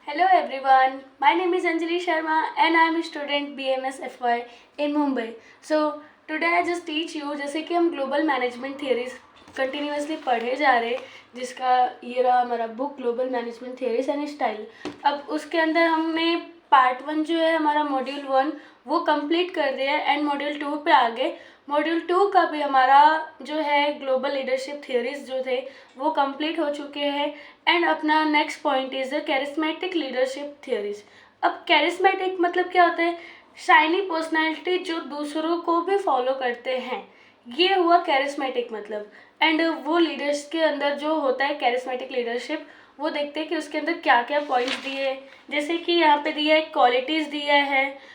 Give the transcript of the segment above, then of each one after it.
Hello everyone, my name is Anjali Sharma and I am a student BMS FY in Mumbai. So today I just teach you जैसे कि हम global management theories continuously पढ़े जा रहे जिसका ये रहा हमारा book global management theories and style. अब उसके अंदर हमने पार्ट 1 जो है हमारा मॉड्यूल 1 वो कंप्लीट कर दिया है एंड मॉड्यूल 2 पे आगे मॉड्यूल 2 का भी हमारा जो है ग्लोबल लीडरशिप थियरीज जो थे वो कंप्लीट हो चुके हैं एंड अपना next point is charismatic leadership theories. अब कैरिस्मेटिक मतलब क्या होता है? शाइनी पर्सनैलिटी जो दूसरों को भी फॉलो करते हैं, ये हुआ कैरिस्मेटिक मतलब। एंड वो लीडर्स के अंदर जो होता है कैरिस्मेटिक लीडरशिप, वो देखते हैं कि उसके अंदर क्या क्या पॉइंट्स दिए हैं। जैसे कि यहाँ पे दिया है क्वालिटीज़ दिया है।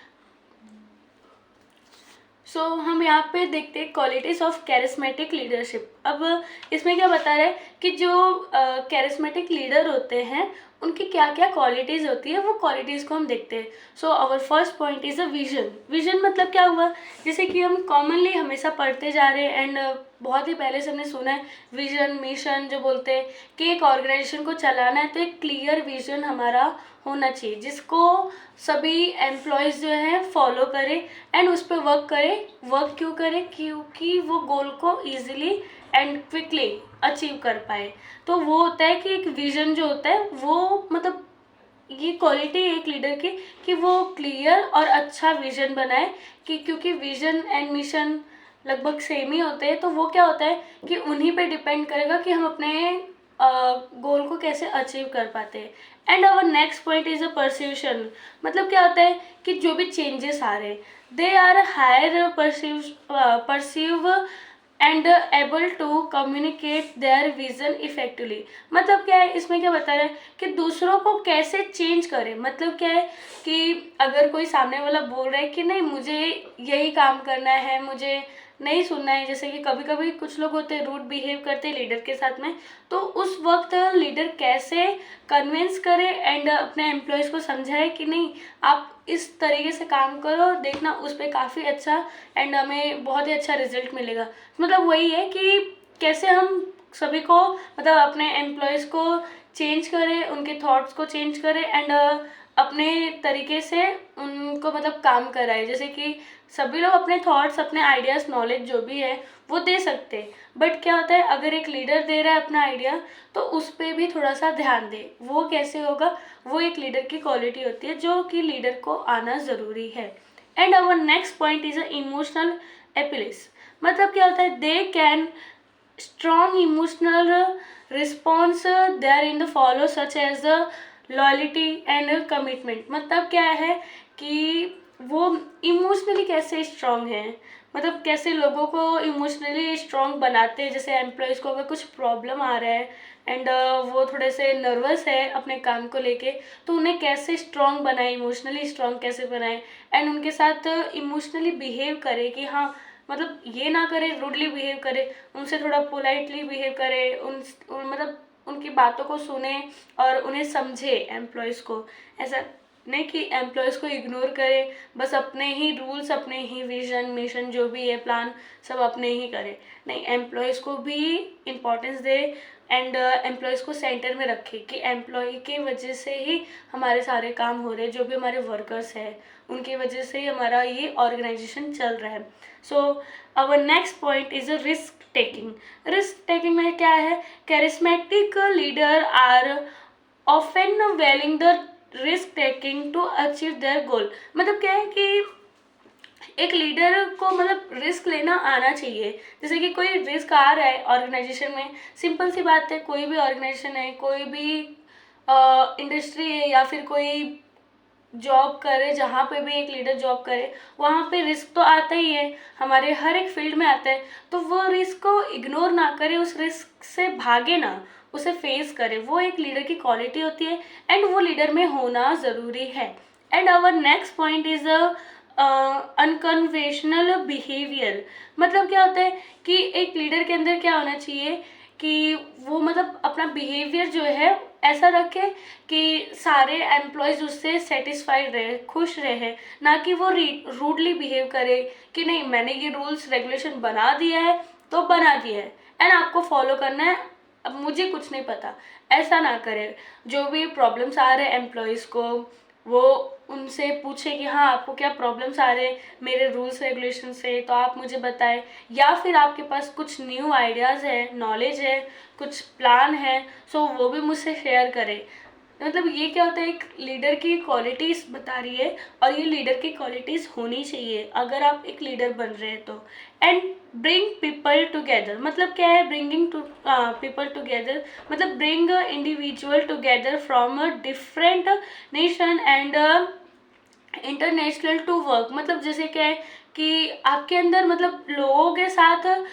सो हम यहाँ पे देखते हैं क्वालिटीज़ ऑफ कैरिस्मेटिक लीडरशिप। अब इसमें क्या बता रहे हैं कि जो कैरिस्मेटिक लीडर होते हैं उनकी क्या क्या क्वालिटीज़ होती है, वो क्वालिटीज़ को हम देखते हैं। So our first point is a vision. Vision मतलब क्या हुआ? जैसे कि हम कॉमनली हमेशा पढ़ते जा रहे हैं एंड बहुत ही पहले से हमने सुना है विजन मिशन जो बोलते हैं कि एक ऑर्गेनाइजेशन को चलाना है तो एक क्लियर विजन हमारा होना चाहिए जिसको सभी एम्प्लॉयज़ जो है फॉलो करें एंड उस पर वर्क करें। वर्क क्यों करें? क्योंकि वो गोल को ईजिली एंड क्विकली अचीव कर पाए। तो वो होता है कि एक विजन जो होता है वो मतलब ये क्वालिटी एक लीडर की कि वो क्लियर और अच्छा विजन बनाए कि क्योंकि विजन एंड मिशन लगभग सेम ही होते हैं। तो वो क्या होता है कि उन्हीं पे डिपेंड करेगा कि हम अपने गोल को कैसे अचीव कर पाते हैं। And our next point is a persuasion. मतलब क्या होता है कि जो भी चेंजेस आ रहे they are higher perceive and able to communicate their vision effectively. मतलब क्या है, इसमें क्या बता रहे हैं कि दूसरों को कैसे चेंज करें। मतलब क्या है कि अगर कोई सामने वाला बोल रहा है कि नहीं मुझे यही काम करना है, मुझे नहीं सुनना है, जैसे कि कभी कभी कुछ लोग होते हैं रूड बिहेव करते हैं लीडर के साथ में, तो उस वक्त लीडर कैसे कन्विंस करे एंड अपने एम्प्लॉयज़ को समझाए कि नहीं आप इस तरीके से काम करो, देखना उस पर काफ़ी अच्छा एंड हमें बहुत ही अच्छा रिजल्ट मिलेगा। मतलब वही है कि कैसे हम सभी को मतलब अपने एम्प्लॉयज़ को चेंज करें, उनके थॉट्स को चेंज करें एंड अपने तरीके से उनको मतलब काम कराए। जैसे कि सभी लोग अपने थॉट्स, अपने आइडियाज़, नॉलेज जो भी है वो दे सकते हैं, बट क्या होता है अगर एक लीडर दे रहा है अपना आइडिया तो उस पर भी थोड़ा सा ध्यान दे। वो कैसे होगा? वो एक लीडर की क्वालिटी होती है जो कि लीडर को आना ज़रूरी है। And our next point is a emotional appeals. मतलब क्या होता है? They can strong emotional response there in the follow such as the loyalty and commitment। मतलब क्या है कि वो इमोशनली कैसे स्ट्रांग है, मतलब कैसे लोगों को इमोशनली स्ट्रांग बनाते हैं। जैसे एम्प्लॉयज़ को अगर कुछ प्रॉब्लम आ रहा है एंड वो थोड़े से नर्वस है अपने काम को लेके, तो उन्हें कैसे स्ट्रांग बनाए, इमोशनली स्ट्रांग कैसे बनाए एंड उनके साथ इमोशनली बिहेव करे कि हाँ मतलब ये ना करे रूडली बिहेव करे, उनसे थोड़ा पोलाइटली बिहेव करे, मतलब उनकी बातों को सुने और उन्हें समझे एम्प्लॉयज़ को। ऐसा नहीं कि एम्प्लॉयज़ को इग्नोर करे, बस अपने ही रूल्स, अपने ही विजन मिशन जो भी है प्लान सब अपने ही करे। नहीं, एम्प्लॉयज़ को भी इम्पोर्टेंस दे एंड एम्प्लॉयज़ को सेंटर में रखे कि एम्प्लॉय की वजह से ही हमारे सारे काम हो रहे हैं, जो भी हमारे वर्कर्स हैं उनकी वजह से ही हमारा ये ऑर्गेनाइजेशन चल रहा है। So our next point is a risk taking. Risk taking में क्या है? Charismatic leader are often willing the risk taking to achieve their goal. मतलब क्या है कि एक लीडर को मतलब रिस्क लेना आना चाहिए। जैसे कि कोई रिस्क आ रहा है ऑर्गेनाइजेशन में, सिंपल सी बात है, कोई भी ऑर्गेनाइजेशन है, कोई भी इंडस्ट्री है या फिर कोई जॉब करे, जहाँ पे भी एक लीडर जॉब करे वहाँ पे रिस्क तो आता ही है, हमारे हर एक फील्ड में आता है। तो वो रिस्क को इग्नोर ना करे, उस रिस्क से भागे ना, उसे फेस करे। वो एक लीडर की क्वालिटी होती है एंड वो लीडर में होना ज़रूरी है। And our next point is unconventional behaviour. मतलब क्या होता है कि एक लीडर के अंदर क्या होना चाहिए कि वो मतलब अपना बिहेवियर जो है ऐसा रखे कि सारे एम्प्लॉयज़ उससे सेटिस्फाइड रहे, खुश रहे, ना कि वो रूडली बिहेव करे कि नहीं मैंने ये रूल्स रेगुलेशन बना दिया है तो बना दिया है एंड आपको फॉलो करना है, अब मुझे कुछ नहीं पता, ऐसा ना करे। जो भी प्रॉब्लम्स आ रहे हैं एम्प्लॉयज़ को, वो उनसे पूछे कि हाँ आपको क्या प्रॉब्लम्स आ रहे हैं मेरे रूल्स रेगुलेशन से, तो आप मुझे बताएं। या फिर आपके पास कुछ न्यू आइडियाज़ है, नॉलेज है, कुछ प्लान है, सो वो भी मुझसे शेयर करें। मतलब ये क्या होता है, एक लीडर की क्वालिटीज़ बता रही है, और ये लीडर की क्वालिटीज़ होनी चाहिए अगर आप एक लीडर बन रहे हैं तो। एंड ब्रिंग पीपल टुगेदर, मतलब क्या है ब्रिंगिंग टू पीपल टुगेदर, मतलब bring individual together from a different nation and international to work. मतलब जैसे क्या है कि आपके अंदर मतलब लोगों के साथ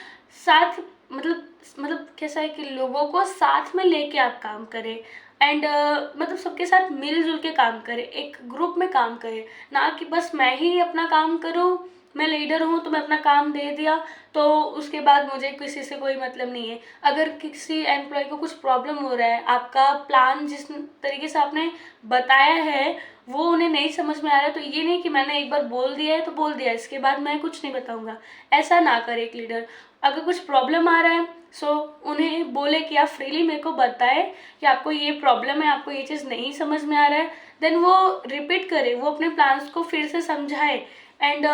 साथ मतलब कैसा है कि लोगों को साथ में लेके आप काम करें, एंड मतलब सबके साथ मिलजुल के काम करें, एक ग्रुप में काम करें, ना कि बस मैं ही अपना काम करूँ, मैं लीडर हूँ तो मैं अपना काम दे दिया तो उसके बाद मुझे किसी से कोई मतलब नहीं है। अगर किसी एम्प्लॉय को कुछ प्रॉब्लम हो रहा है, आपका प्लान जिस तरीके से आपने बताया है वो उन्हें नहीं समझ में आ रहा है, तो ये नहीं कि मैंने एक बार बोल दिया है तो बोल दिया, इसके बाद मैं कुछ नहीं बताऊंगा, ऐसा ना करे एक लीडर। अगर कुछ प्रॉब्लम आ रहा है सो उन्हें बोले कि आप फ्रीली मेरे को बताएं कि आपको ये प्रॉब्लम है, आपको ये चीज़ नहीं समझ में आ रहा है, देन वो रिपीट करे, वो अपने प्लान्स को फिर से समझाए। एंड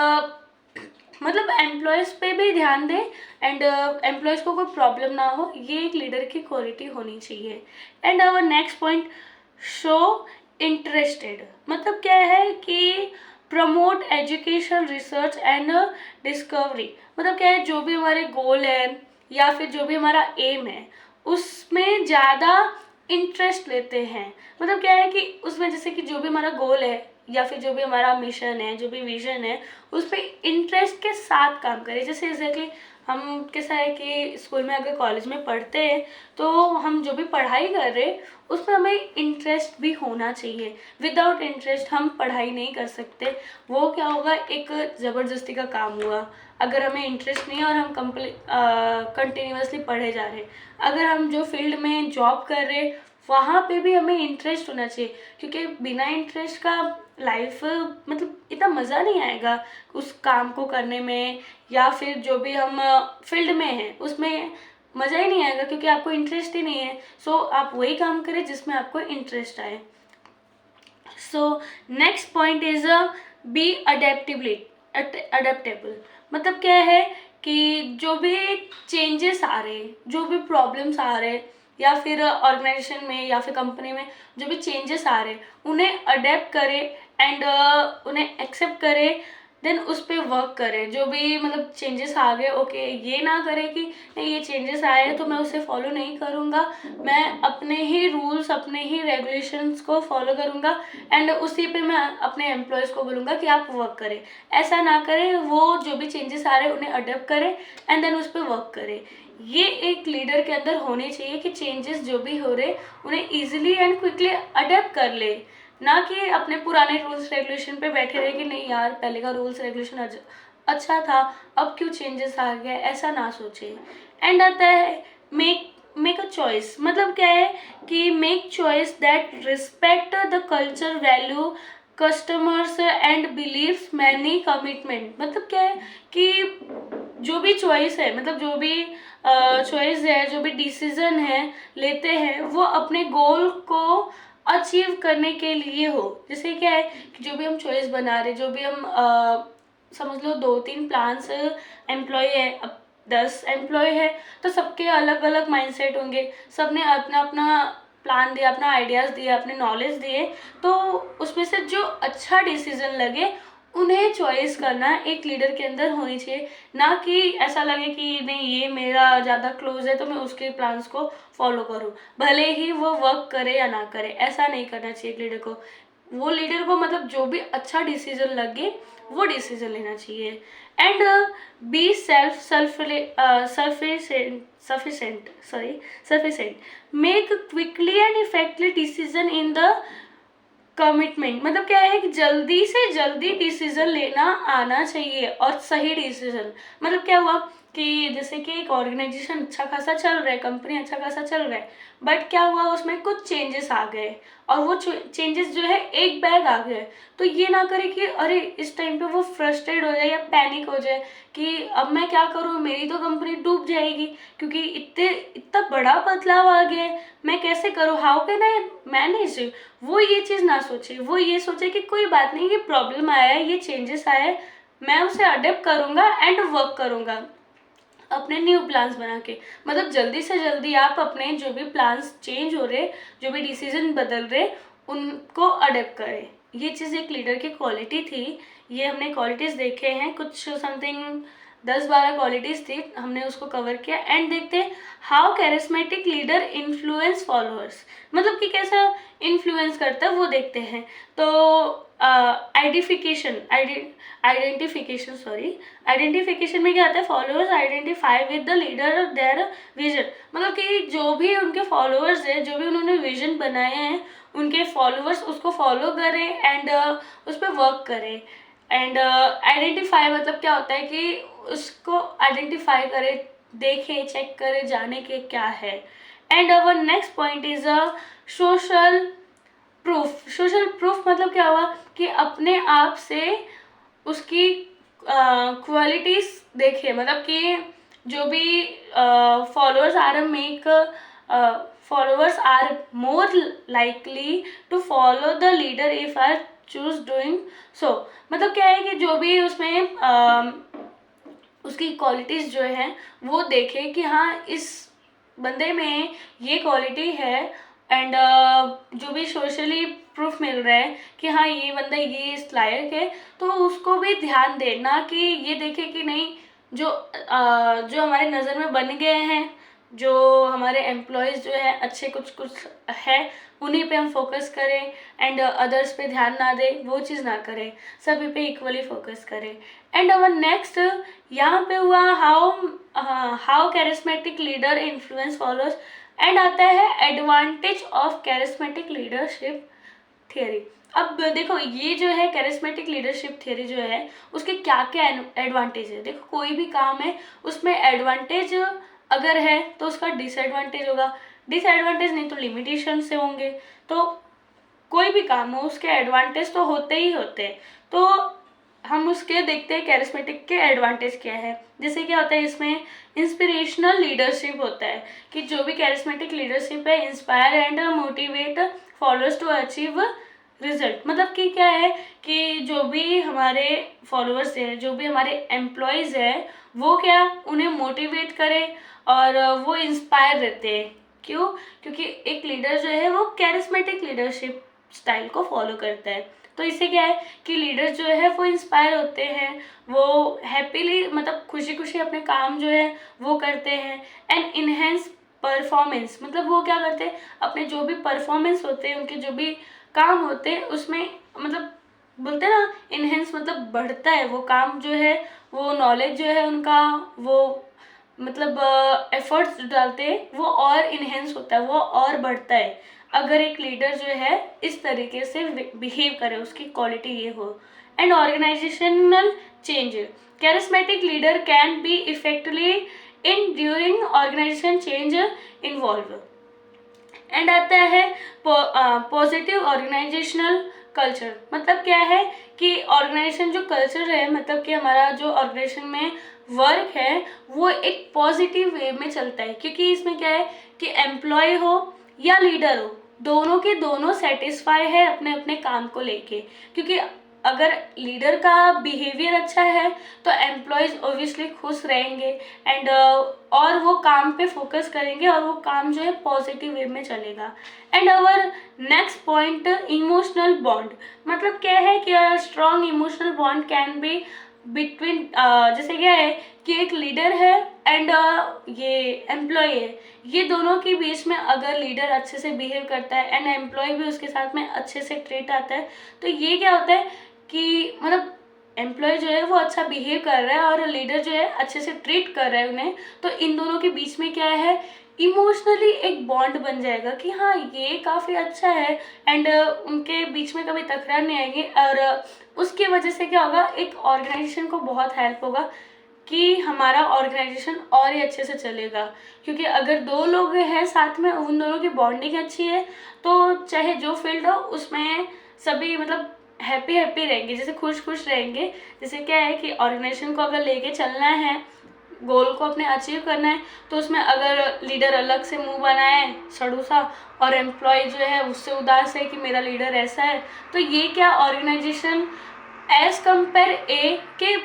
मतलब एम्प्लॉयज़ पे भी ध्यान दें, एंड एम्प्लॉयज़ को कोई प्रॉब्लम ना हो, ये एक लीडर की क्वालिटी होनी चाहिए। And our next point, show interested, मतलब क्या है कि promote education research and discovery. मतलब क्या है, जो भी हमारे गोल है या फिर जो भी हमारा एम है उसमें ज़्यादा इंटरेस्ट लेते हैं। मतलब क्या है कि उसमें जैसे कि जो भी हमारा गोल है या फिर जो भी हमारा मिशन है, जो भी विजन है, उस पर इंटरेस्ट के साथ काम करें। जैसे कि हम कैसा है कि स्कूल में अगर कॉलेज में पढ़ते हैं तो हम जो भी पढ़ाई कर रहे हैं उसमें हमें इंटरेस्ट भी होना चाहिए। विदाउट इंटरेस्ट हम पढ़ाई नहीं कर सकते, वो क्या होगा, एक ज़बरदस्ती का काम हुआ। अगर हमें इंटरेस्ट नहीं है और हम कंटिन्यूसली पढ़े जा रहे हैं, अगर हम जो फील्ड में जॉब कर रहे हैं वहाँ पे भी हमें इंटरेस्ट होना चाहिए, क्योंकि बिना इंटरेस्ट का लाइफ मतलब इतना मज़ा नहीं आएगा उस काम को करने में, या फिर जो भी हम फील्ड में हैं उसमें मज़ा ही नहीं आएगा क्योंकि आपको इंटरेस्ट ही नहीं है। सो आप वही काम करें जिसमें आपको इंटरेस्ट आए। So next point is be adaptable. मतलब क्या है कि जो भी चेंजेस आ रहे, जो भी प्रॉब्लम्स आ रहे, या फिर ऑर्गेनाइजेशन में या फिर कंपनी में जो भी चेंजेस आ रहे उन्हें अडेप्ट करे, एंड उन्हें एक्सेप्ट करे, देन उस पर वर्क करे। जो भी मतलब चेंजेस आ गए, ओके, ये ना करे कि नहीं ये चेंजेस आए हैं तो मैं उसे फॉलो नहीं करूँगा, मैं अपने ही रूल्स अपने ही रेगुलेशंस को फॉलो करूँगा, एंड उसी पे मैं अपने एम्प्लॉयज़ को बोलूँगा कि आप वर्क करें। ऐसा ना करें, वो जो भी चेंजेस आ रहे हैं उन्हें अडेप्ट करें एंड देन उस पर वर्क करें। ये एक लीडर के अंदर होनी चाहिए कि चेंजेस जो भी हो रहे उन्हें ईजिली एंड क्विकली अडेप्ट कर ले, ना कि अपने पुराने रूल्स रेगुलेशन पे बैठे रहे कि नहीं यार पहले का रूल्स रेगुलेशन अच्छा था, अब क्यों चेंजेस आ गया, ऐसा ना सोचे। एंड आता है मेक अ चॉइस। मतलब क्या है कि make choice that respect the culture, value, customers and believes many commitment. मतलब क्या है कि जो भी चॉइस है, मतलब जो भी चॉइस है, जो भी डिसीजन है लेते हैं वो अपने गोल को अचीव करने के लिए हो। जैसे क्या है कि जो भी हम चॉइस बना रहे, जो भी हम समझ लो 2-3 प्लान्स एम्प्लॉय है, अब 10 एम्प्लॉय है तो सबके अलग अलग माइंडसेट होंगे, सबने अपना अपना प्लान दिया, अपना आइडियाज़ दिए, अपने नॉलेज दिए, तो उसमें से जो अच्छा डिसीजन लगे उन्हें चॉइस करना एक लीडर के अंदर होनी चाहिए। ना कि ऐसा लगे कि नहीं ये मेरा ज़्यादा क्लोज है तो मैं उसके प्लान्स को फॉलो करूँ, भले ही वो वर्क करे या ना करे, ऐसा नहीं करना चाहिए एक लीडर को। वो लीडर को मतलब जो भी अच्छा डिसीजन लगे वो डिसीजन लेना चाहिए। And B sufficient, make quickly and इफेक्टली decision in the commitment. मतलब क्या है कि जल्दी से जल्दी डिसीजन लेना आना चाहिए और सही डिसीजन। मतलब क्या हुआ कि जैसे कि एक ऑर्गेनाइजेशन अच्छा खासा चल रहा है, कंपनी अच्छा खासा चल रहा है, बट क्या हुआ उसमें कुछ चेंजेस आ गए और वो चेंजेस जो है एक बैग आ गए। तो ये ना करे कि अरे इस टाइम पे वो फ्रस्ट्रेट हो जाए या पैनिक हो जाए कि अब मैं क्या करूँ, मेरी तो कंपनी डूब जाएगी क्योंकि इतना बड़ा बदलाव आ गया है, मैं कैसे करूँ, हाउ कैन आई मैनेज। वो ये चीज़ ना सोचे, वो ये सोचे कि कोई बात नहीं, ये प्रॉब्लम आया है, ये चेंजेस आया है, मैं उसे अडेप्ट करूँगा एंड वर्क करूँगा अपने न्यू प्लान्स बना के। मतलब जल्दी से जल्दी आप अपने जो भी प्लान्स चेंज हो रहे, जो भी डिसीजन बदल रहे, उनको अडेप्ट करें। ये चीज़ एक लीडर की क्वालिटी थी। ये हमने क्वालिटीज़ देखे हैं, कुछ समथिंग 10-12 क्वालिटीज़ थी, हमने उसको कवर किया। एंड देखते हैं how charismatic leader influence followers, मतलब कि कैसा इन्फ्लुएंस करता है वो देखते हैं। तो आइडेंटिफिकेशन में क्या आता है, followers identify with the leader their vision, मतलब कि जो भी उनके फॉलोअर्स हैं, जो भी उन्होंने विजन बनाए हैं, उनके फॉलोअर्स उसको फॉलो करें एंड उस पर वर्क करें। एंड आइडेंटिफाई मतलब क्या होता है कि उसको आइडेंटिफाई करें, देखें, चेक करें, जाने के क्या है। And our next point is social proof. Social proof मतलब क्या हुआ कि अपने आप से उसकी क्वालिटीज देखे, मतलब कि जो भी followers are more likely to follow the leader if I choose doing so। मतलब क्या है कि जो भी उसमें उसकी क्वालिटीज जो है वो देखे कि हाँ इस बंदे में ये क्वालिटी है। एंड जो भी सोशली प्रूफ मिल रहा है कि हाँ ये बंदा ये इस लायक है, तो उसको भी ध्यान दे, ना कि ये देखे कि नहीं जो हमारे नज़र में बन गए हैं, जो हमारे एम्प्लॉयज़ जो है अच्छे कुछ कुछ है, उन्हीं पे हम फोकस करें एंड अदर्स पे ध्यान ना दें, वो चीज़ ना करें, सभी पे इक्वली फोकस करें। एंड अवर नेक्स्ट यहाँ पे हुआ how charismatic leader influence followers. And आता है advantage of charismatic leadership theory. अब देखो ये जो है कैरिस्मेटिक लीडरशिप थियरी जो है उसके क्या क्या एडवांटेज है। देखो कोई भी काम है उसमें एडवांटेज अगर है तो उसका डिसएडवांटेज होगा, डिसएडवांटेज नहीं तो लिमिटेशन से होंगे। तो कोई भी काम हो उसके एडवांटेज तो होते ही होते हैं। तो हम उसके देखते हैं कैरिस्मेटिक के एडवांटेज क्या है। जैसे क्या होता है इसमें इंस्पिरेशनल लीडरशिप होता है कि जो भी कैरिस्मेटिक लीडरशिप है inspire and motivate followers to achieve result. मतलब कि क्या है कि जो भी हमारे फॉलोअर्स हैं, जो भी हमारे एम्प्लॉयज़ हैं, वो क्या उन्हें मोटिवेट करें और वो इंस्पायर रहते हैं। क्यों? क्योंकि एक लीडर जो है वो कैरिस्मेटिक लीडरशिप स्टाइल को फॉलो करता है। तो इससे क्या है कि लीडर जो है वो इंस्पायर होते हैं, वो हैप्पीली मतलब खुशी खुशी अपने काम जो है वो करते हैं। एंड इनहेंस परफॉर्मेंस मतलब वो क्या करते हैं अपने जो भी परफॉर्मेंस होते हैं, उनके जो भी काम होते हैं उसमें मतलब बोलते हैं ना इनहेंस मतलब बढ़ता है वो काम जो है, वो नॉलेज जो है उनका, वो मतलब एफर्ट्स डालते हैं वो और इनहेंस होता है, वो और बढ़ता है अगर एक लीडर जो है इस तरीके से बिहेव करे, उसकी क्वालिटी ये हो। And organizational change, charismatic leader can be effectively in during organization change involve. And आता है पॉजिटिव ऑर्गेनाइजेशनल कल्चर। मतलब क्या है कि ऑर्गेनाइजेशन जो कल्चर है, मतलब कि हमारा जो ऑर्गेनाइजेशन में वर्क है वो एक पॉजिटिव वे में चलता है। क्योंकि इसमें क्या है कि एम्प्लॉय हो या लीडर हो, दोनों के दोनों सेटिस्फाई है अपने अपने काम को लेके। क्योंकि अगर लीडर का बिहेवियर अच्छा है तो एम्प्लॉयज़ ओबियसली खुश रहेंगे एंड और वो काम पे फोकस करेंगे और वो काम जो है पॉजिटिव वे में चलेगा। And our next point emotional bond. मतलब क्या है कि strong emotional bond can be between जैसे क्या है कि एक लीडर है एंड ये एम्प्लॉय है, ये दोनों के बीच में अगर लीडर अच्छे से बिहेव करता है एंड एम्प्लॉय भी उसके साथ में अच्छे से ट्रीट आता है, तो ये क्या होता है कि मतलब एम्प्लॉय जो है वो अच्छा बिहेव कर रहा है और लीडर जो है अच्छे से ट्रीट कर रहा है उन्हें, तो इन दोनों के बीच में क्या है इमोशनली एक बॉन्ड बन जाएगा कि हाँ ये काफ़ी अच्छा है एंड उनके बीच में कभी तकरार नहीं आएगी। और उसकी वजह से क्या होगा, एक ऑर्गेनाइजेशन को बहुत हेल्प होगा कि हमारा ऑर्गेनाइजेशन और ही अच्छे से चलेगा। क्योंकि अगर दो लोग हैं साथ में, उन दोनों की बॉन्डिंग अच्छी है, तो चाहे जो फील्ड हो उसमें सभी मतलब हैप्पी हैप्पी रहेंगे, जैसे खुश खुश रहेंगे। जैसे क्या है कि ऑर्गेनाइजेशन को अगर लेके चलना है, गोल को अपने अचीव करना है, तो उसमें अगर लीडर अलग से मुंह बनाए सड़ू सा, और एम्प्लॉय जो है उससे उदास है कि मेरा लीडर ऐसा है, तो ये क्या ऑर्गेनाइजेशन एज कंपेयर ए के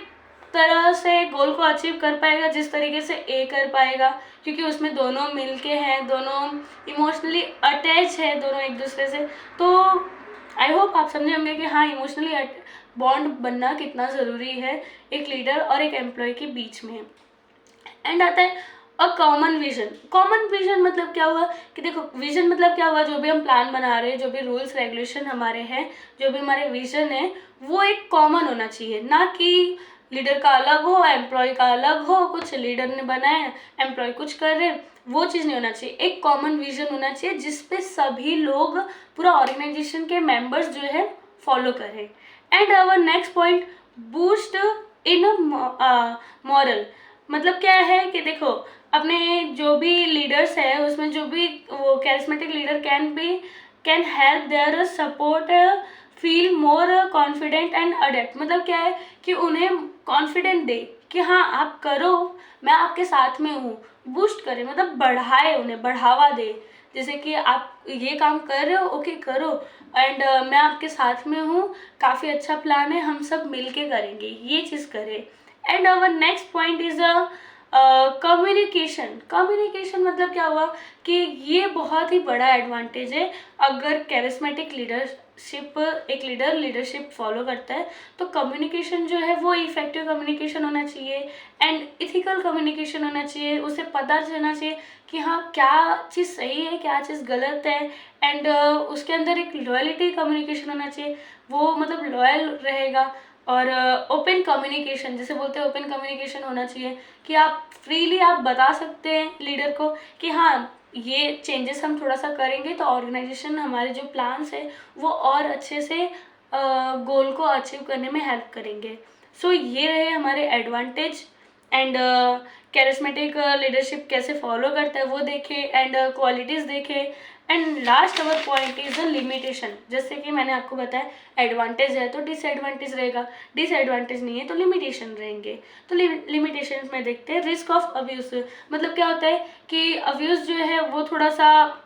तरह से गोल को अचीव कर पाएगा जिस तरीके से ए कर पाएगा। क्योंकि उसमें दोनों मिलके हैं, दोनों इमोशनली अटैच है दोनों एक दूसरे से। तो आई होप आप समझे होंगे कि हाँ, इमोशनली बॉन्ड बनना कितना ज़रूरी है एक लीडर और एक एम्प्लॉय के बीच में। एंड आता है a common vision. Common vision मतलब क्या हुआ कि देखो, विजन मतलब क्या हुआ, जो भी हम प्लान बना रहे हैं, जो भी रूल्स रेगुलेशन हमारे हैं, जो भी हमारे विजन है, वो एक कॉमन होना चाहिए। ना कि लीडर का अलग हो, एम्प्लॉय का अलग हो, कुछ लीडर ने बनाया, एम्प्लॉय कुछ कर रहे, वो चीज़ नहीं होना चाहिए। एक कॉमन विजन होना चाहिए जिसपे सभी लोग, पूरा ऑर्गेनाइजेशन के मेंबर्स जो है फॉलो करें। And our next point, boost in moral. मतलब क्या है कि देखो, अपने जो भी लीडर्स है उसमें जो भी वो charismatic leader can help their support feel more confident and adapt. मतलब क्या है कि उन्हें कॉन्फिडेंट दे कि हाँ आप करो, मैं आपके साथ में हूँ। बूस्ट करे मतलब बढ़ाए, उन्हें बढ़ावा दे। जैसे कि आप ये काम कर रहे हो, ओके करो, एंड मैं आपके साथ में हूँ, काफ़ी अच्छा प्लान है, हम सब मिल के करेंगे, ये चीज़ करें। And our next point is communication. Communication मतलब क्या हुआ कि ये बहुत ही बड़ा एडवांटेज है। अगर कैरिस्मेटिक लीडरशिप, एक लीडर लीडरशिप फॉलो करता है, तो कम्युनिकेशन जो है वो इफेक्टिव कम्युनिकेशन होना चाहिए एंड इथिकल कम्युनिकेशन होना चाहिए। उसे पता चलना चाहिए कि हाँ क्या चीज़ सही है, क्या चीज़ गलत है। एंड उसके अंदर एक लॉयल्टी कम्युनिकेशन होना चाहिए, वो मतलब लॉयल रहेगा। और ओपन कम्युनिकेशन, जैसे बोलते हैं ओपन कम्युनिकेशन होना चाहिए कि आप फ्रीली आप बता सकते हैं लीडर को कि हाँ ये चेंजेस हम थोड़ा सा करेंगे तो ऑर्गेनाइजेशन, हमारे जो प्लान्स है वो और अच्छे से गोल को अचीव करने में हेल्प करेंगे। सो ये रहे हमारे एडवांटेज। एंड कैरिस्मेटिक लीडरशिप कैसे फॉलो करता है वो देखे, एंड क्वालिटीज़ देखे। And last our point is the limitation. जैसे कि मैंने आपको बताया एडवांटेज है तो डिसएडवांटेज रहेगा, डिसएडवांटेज नहीं है तो लिमिटेशन रहेंगे। तो लिमिटेशन में देखते हैं रिस्क ऑफ अब्यूज। मतलब क्या होता है कि अब्यूज जो है वो थोड़ा सा,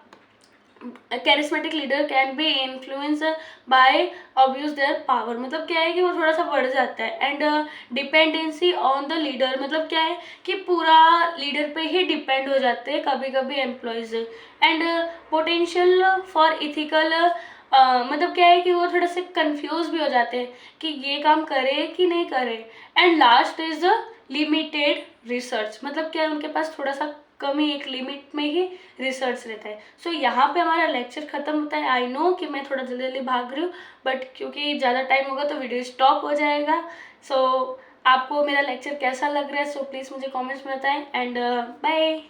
charismatic leader can B influence by abuse their power. मतलब क्या है कि वो थोड़ा सा बढ़ जाता है। And dependency on the leader, मतलब क्या है कि पूरा लीडर पे ही डिपेंड हो जाते हैं कभी कभी employees. And potential for ethical, मतलब क्या है कि वो थोड़ा से कंफ्यूज भी हो जाते हैं कि ये काम करे कि नहीं करे। And last is limited research. मतलब क्या है, उनके पास थोड़ा सा कमी, एक लिमिट में ही रिसर्च रहता है। सो यहाँ पे हमारा लेक्चर खत्म होता है। आई नो कि मैं थोड़ा जल्दी जल्दी भाग रही हूँ, बट क्योंकि ज़्यादा टाइम होगा तो वीडियो स्टॉप हो जाएगा। सो आपको मेरा लेक्चर कैसा लग रहा है, सो प्लीज़ मुझे कमेंट्स में बताएं। And bye.